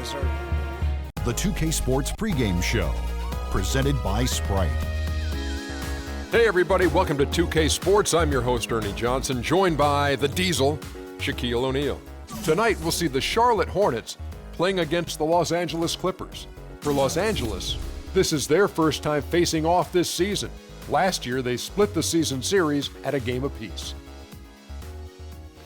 deserve. The 2K Sports pregame show, presented by Sprite. Hey everybody, welcome to 2K Sports. I'm your host, Ernie Johnson, joined by the Diesel, Shaquille O'Neal. Tonight, we'll see the Charlotte Hornets playing against the Los Angeles Clippers. For Los Angeles, this is their first time facing off this season. Last year, they split the season series at a game apiece.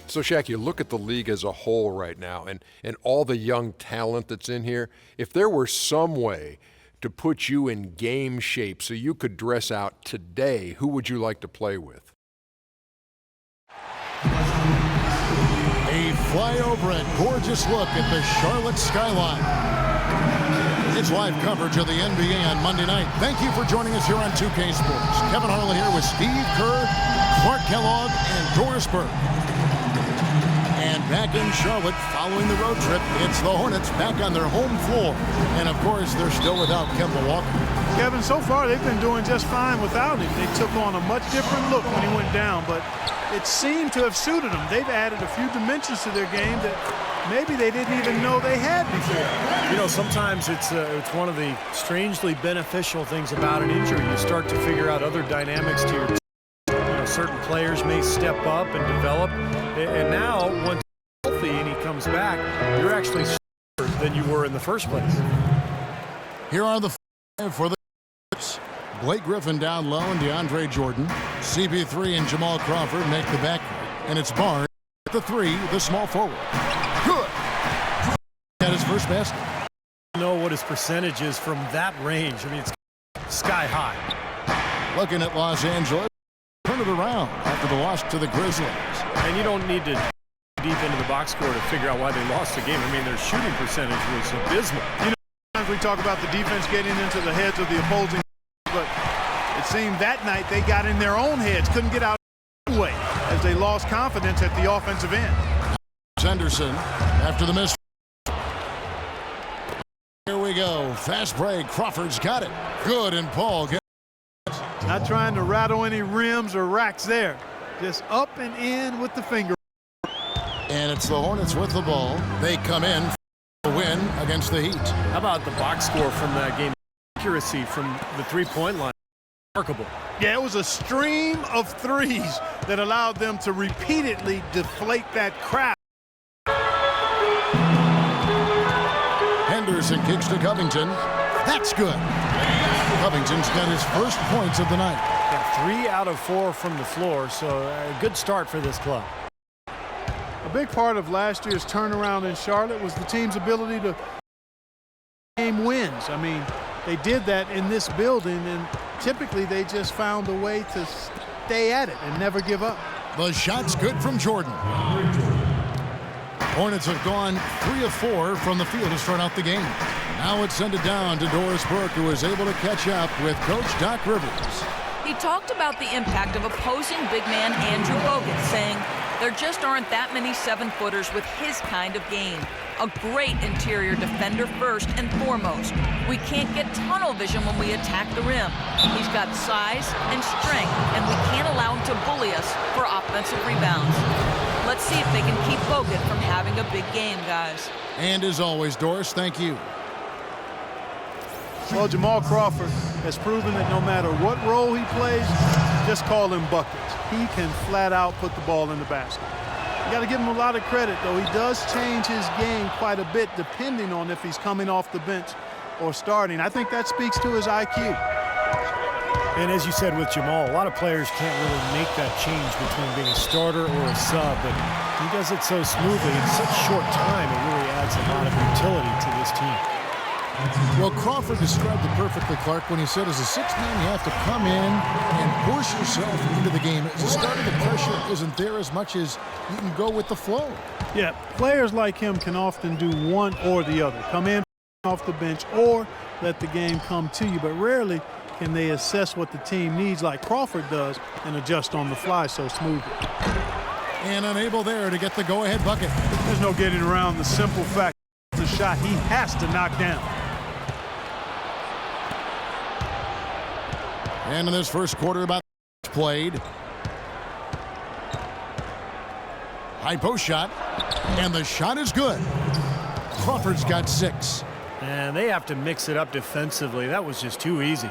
So, Shaq, you look at the league as a whole right now and all the young talent that's in here. If there were some way to put you in game shape so you could dress out today, who would you like to play with? A flyover and gorgeous look at the Charlotte skyline. It's live coverage of the NBA on Monday night. Thank you for joining us here on 2K Sports. Kevin Harlan here with Steve Kerr, Clark Kellogg, and Doris Burke. And back in Charlotte, following the road trip, it's the Hornets back on their home floor. And, of course, they're still without Kemba Walker. Kevin, so far they've been doing just fine without him. They took on a much different look when he went down, but it seemed to have suited them. They've added a few dimensions to their game that maybe they didn't even know they had before. You know, sometimes it's one of the strangely beneficial things about an injury. You start to figure out other dynamics to your team. You know, certain players may step up and develop. And now, once he's healthy and he comes back, you're actually stronger than you were in the first place. Here are the five for the Blake Griffin down low and DeAndre Jordan. CP3 and Jamal Crawford make the backcourt. And it's Barnes at the three, the small forward. Good. At his first basket. I don't know what his percentage is from that range. I mean, it's sky high. Looking at Los Angeles. Turn it around after the loss to the Grizzlies. And you don't need to deep into the box score to figure out why they lost the game. I mean, their shooting percentage was abysmal. You know, sometimes we talk about the defense getting into the heads of the opposing, but it seemed that night they got in their own heads, couldn't get out of the way as they lost confidence at the offensive end. Henderson after the miss. Here we go. Fast break. Crawford's got it. Good, and Paul gets. Not trying to rattle any rims or racks there. Just up and in with the finger. And it's the Hornets with the ball. They come in for a win against the Heat. How about the box score from that game? Accuracy from the three-point line. Remarkable. Yeah, it was a stream of threes that allowed them to repeatedly deflate that crowd. Henderson kicks to Covington. That's good. Covington's got his first points of the night. Yeah, 3 out of 4 from the floor, so a good start for this club. A big part of last year's turnaround in Charlotte was the team's ability to game wins. I mean, they did that in this building, and typically they just found a way to stay at it and never give up. The shot's good from Jordan. Hornets have gone 3 of 4 from the field to start out the game. Now it's sent it down to Doris Burke, who is able to catch up with Coach Doc Rivers. He talked about the impact of opposing big man Andrew Bogut, saying there just aren't that many 7-footers with his kind of game. A great interior defender first and foremost. We can't get tunnel vision when we attack the rim. He's got size and strength, and we can't allow him to bully us for offensive rebounds. Let's see if they can keep Bogut from having a big game, guys. And as always, Doris, thank you. Well, Jamal Crawford has proven that no matter what role he plays, just call him buckets. He can flat out put the ball in the basket. You got to give him a lot of credit, though. He does change his game quite a bit depending on if he's coming off the bench or starting. I think that speaks to his IQ. And as you said with Jamal, a lot of players can't really make that change between being a starter or a sub, but he does it so smoothly in such short time. It really adds a lot of utility to this team. Well, Crawford described it perfectly, Clark, when he said as a 6'9", you have to come in and push yourself into the game. As a starter, the pressure isn't there as much as you can go with the flow. Yeah, players like him can often do one or the other. Come in off the bench or let the game come to you, but rarely can they assess what the team needs like Crawford does and adjust on the fly so smoothly. And unable there to get the go-ahead bucket. There's no getting around the simple fact the shot he has to knock down. And in this first quarter, about played. High post shot, and the shot is good. Crawford's got 6. And they have to mix it up defensively. That was just too easy.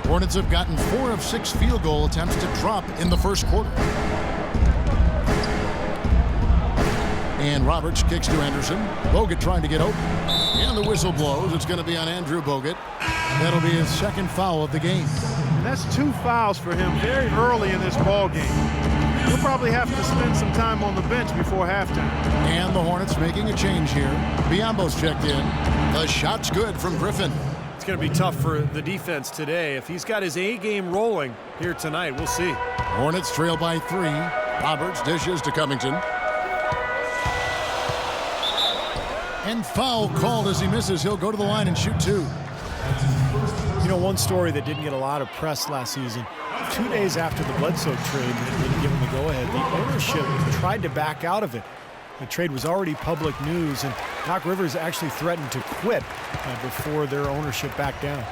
Hornets have gotten 4 of 6 field goal attempts to drop in the first quarter. And Roberts kicks to Anderson. Bogut trying to get open. And the whistle blows. It's going to be on Andrew Bogut. That'll be his second foul of the game. And that's 2 fouls for him very early in this ball game. He'll probably have to spend some time on the bench before halftime. And the Hornets making a change here. Biombo's checked in. The shot's good from Griffin. It's going to be tough for the defense today. If he's got his A game rolling here tonight, we'll see. Hornets trail by 3. Roberts dishes to Covington. And foul called as he misses. He'll go to the line and shoot 2. You know, one story that didn't get a lot of press last season, 2 days after the Bledsoe trade, they didn't give him the go-ahead. The ownership tried to back out of it. The trade was already public news, and Doc Rivers actually threatened to quit before their ownership backed down.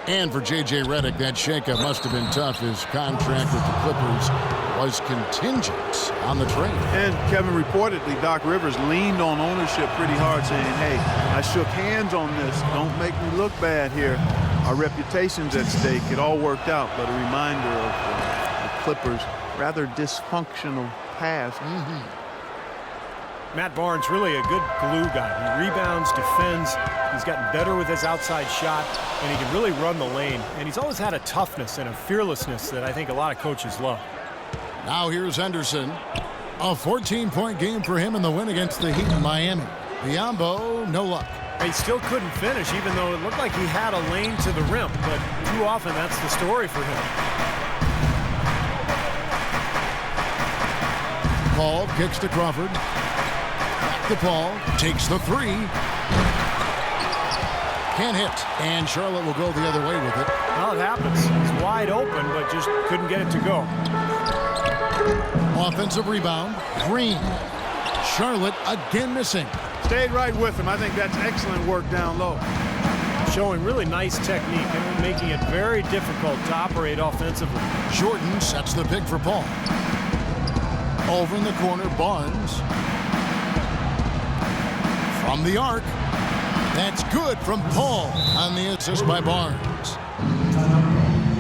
And for J.J. Redick, that shakeup must have been tough. His contract with the Clippers was contingent on the trade. And Kevin, reportedly, Doc Rivers leaned on ownership pretty hard, saying, hey, I shook hands on this. Don't make me look bad here. Our reputation's at stake. It all worked out, but a reminder of the Clippers' rather dysfunctional past. Matt Barnes, really a good glue guy. He rebounds, defends. He's gotten better with his outside shot, and he can really run the lane. And he's always had a toughness and a fearlessness that I think a lot of coaches love. Now here's Henderson. A 14-point game for him in the win against the Heat in Miami. Biombo, no luck. He still couldn't finish, even though it looked like he had a lane to the rim. But too often, that's the story for him. Paul kicks to Crawford. Back to Paul. Takes the 3. Can't hit. And Charlotte will go the other way with it. Well, it happens. He's wide open, but just couldn't get it to go. Offensive rebound. Green. Charlotte again missing. Stayed right with him. I think that's excellent work down low. Showing really nice technique and making it very difficult to operate offensively. Jordan sets the pick for Paul. Over in the corner, Barnes. From the arc. That's good from Paul on the assist by Barnes.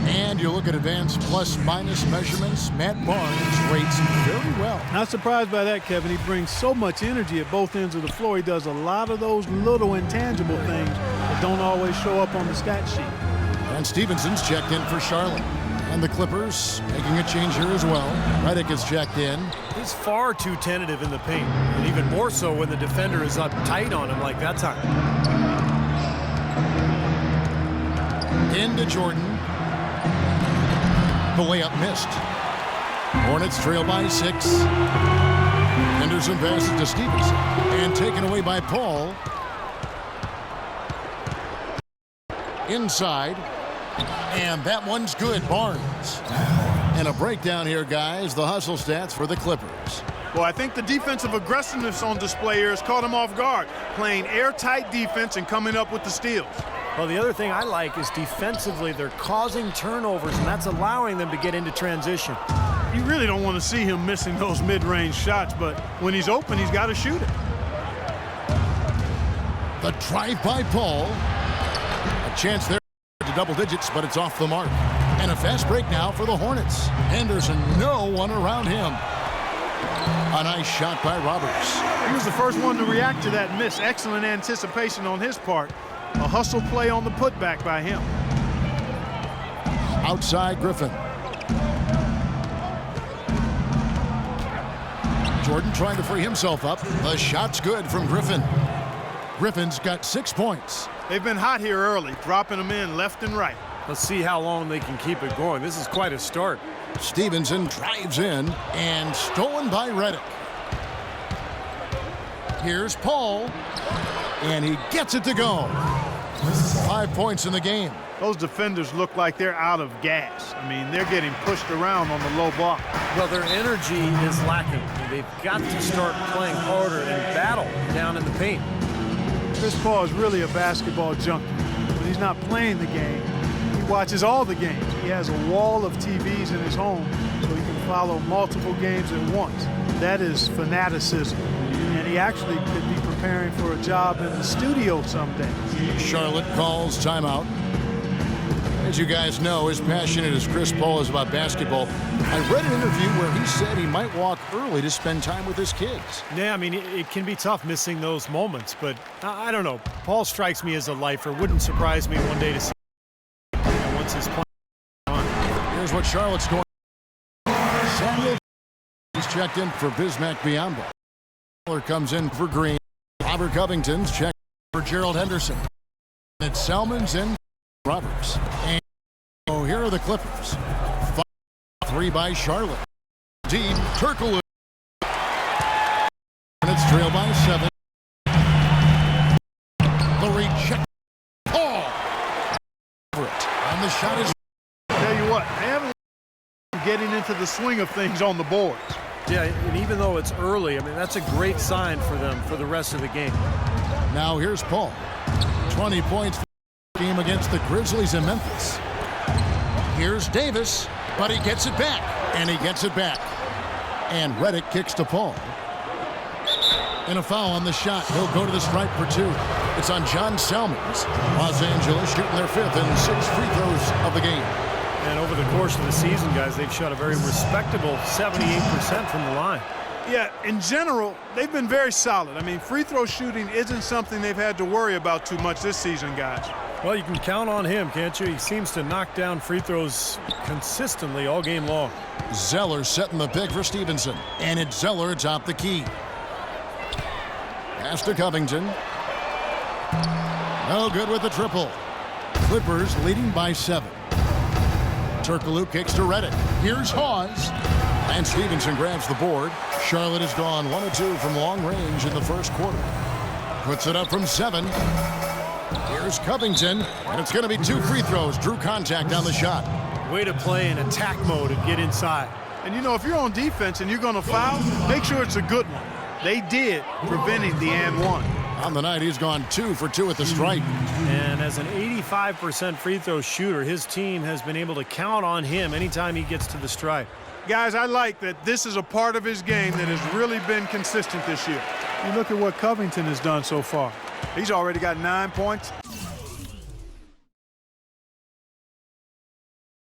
And you look at advanced plus-minus measurements, Matt Barnes rates very well. Not surprised by that, Kevin. He brings so much energy at both ends of the floor. He does a lot of those little intangible things that don't always show up on the stat sheet. And Stevenson's checked in for Charlotte. And the Clippers making a change here as well. Redick is checked in. He's far too tentative in the paint, and even more so when the defender is up tight on him like that time. Into Jordan. The layup missed. Hornets trail by 6. Henderson passes to Stevenson. And taken away by Paul. Inside. And that one's good. Barnes. And a breakdown here, guys. The hustle stats for the Clippers. Well, I think the defensive aggressiveness on display here has caught him off guard. Playing airtight defense and coming up with the steals. Well, the other thing I like is defensively they're causing turnovers, and that's allowing them to get into transition. You really don't want to see him missing those mid-range shots, but when he's open, he's got to shoot it. The drive by Paul. A chance there to double digits, but it's off the mark. And a fast break now for the Hornets. Henderson, no one around him. A nice shot by Roberts. He was the first one to react to that miss. Excellent anticipation on his part. A hustle play on the putback by him. Outside Griffin. Jordan trying to free himself up. The shot's good from Griffin. Griffin's got 6 points. They've been hot here early, dropping them in left and right. Let's see how long they can keep it going. This is quite a start. Stevenson drives in and stolen by Redick. Here's Paul. And he gets it to go. 5 points in the game. Those defenders look like they're out of gas. I mean, they're getting pushed around on the low block. Well, their energy is lacking. They've got to start playing harder and battle down in the paint. Chris Paul is really a basketball junkie. When he's not playing the game, he watches all the games. He has a wall of TVs in his home so he can follow multiple games at once. That is fanaticism. and he actually could be preparing for a job in the studio someday. Charlotte calls timeout. As you guys know, as passionate as Chris Paul is about basketball, I read an interview where he said he might walk early to spend time with his kids. Yeah, I mean, it can be tough missing those moments, but I don't know. Paul strikes me as a lifer. Wouldn't surprise me one day to see him once his plan on. Here's what Charlotte's going. Samuel is checked in for Bismack Biyombo. Miller comes in for Green. Robert Covington's checked for Gerald Henderson. It's Selmans and Roberts. And oh, here are the Clippers. 5-3 by Charlotte. Deep, Turkoglu. And it's trailed by 7. The recheck. Paul. And the shot is. Tell you what, they haven't getting into the swing of things on the boards. Yeah, and even though it's early, I mean, that's a great sign for them for the rest of the game. Now here's Paul. 20 points for the game against the Grizzlies in Memphis. Here's Davis, but he gets it back. And he gets it back. And Redick kicks to Paul. And a foul on the shot. He'll go to the stripe for 2. It's on John Selmans. Los Angeles shooting their 5th and 6 free throws of the game. And over the course of the season, guys, they've shot a very respectable 78% from the line. Yeah, in general, they've been very solid. I mean, free throw shooting isn't something they've had to worry about too much this season, guys. Well, you can count on him, can't you? He seems to knock down free throws consistently all game long. Zeller setting the pick for Stevenson. And it's Zeller atop the key. Pass to Covington. No good with the triple. Clippers leading by 7. Turkoglu kicks to Redick. Here's Hawes. And Stevenson grabs the board. Charlotte has gone 1 of 2 from long range in the first quarter. Puts it up from 7. Here's Covington. And it's going to be 2 free throws. Drew contact on the shot. Way to play in attack mode and get inside. And, you know, if you're on defense and you're going to foul, make sure it's a good one. They did, preventing the and one. On the night, he's gone 2 for 2 at the stripe. And as an 85% free throw shooter, his team has been able to count on him anytime he gets to the stripe. Guys, I like that this is a part of his game that has really been consistent this year. You look at what Covington has done so far. He's already got 9 points.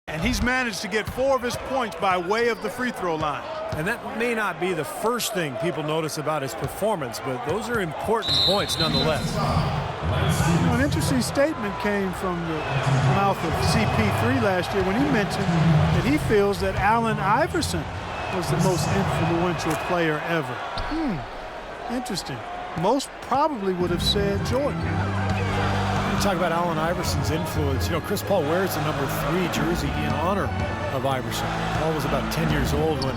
And he's managed to get 4 of his points by way of the free throw line. And that may not be the first thing people notice about his performance, but those are important points nonetheless. You know, an interesting statement came from the mouth of CP3 last year when he mentioned that he feels that Allen Iverson was the most influential player ever. Interesting. Most probably would have said Jordan. You talk about Allen Iverson's influence. You know, Chris Paul wears the number 3 jersey in honor of Iverson. Paul was about 10 years old when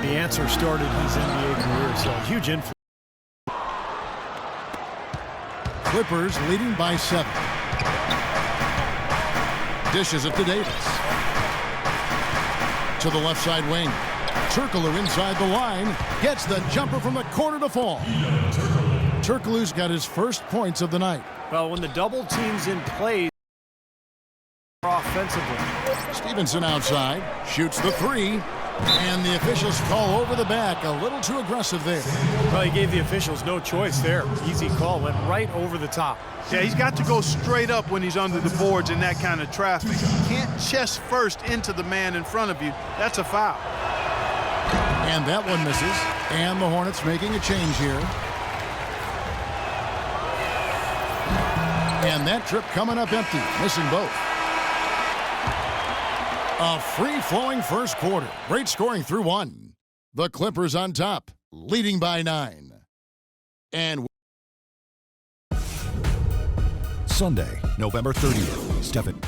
the answer started his NBA career, so huge influence. Clippers leading by 7. Dishes it to Davis. To the left side wing. Turkoglu inside the line. Gets the jumper from the corner to fall. Turkoglu's got his first points of the night. Well, when the double team's in play offensively. Stevenson outside. Shoots the 3. And the officials call over the back. A little too aggressive there. Well, he gave the officials no choice there. Easy call. Went right over the top. Yeah, he's got to go straight up when he's under the boards in that kind of traffic. You can't chest first into the man in front of you. That's a foul. And that one misses. And the Hornets making a change here. And that trip coming up empty. Missing both. A free-flowing first quarter. Great scoring through 1. The Clippers on top, leading by 9. And Sunday, November 30th. Stephen.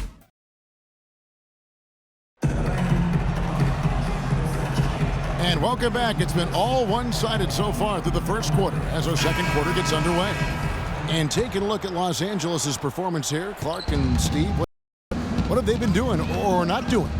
And welcome back. It's been all one-sided so far through the first quarter as our second quarter gets underway. And taking a look at Los Angeles' performance here, Clark and Steve, what have they been doing or not doing?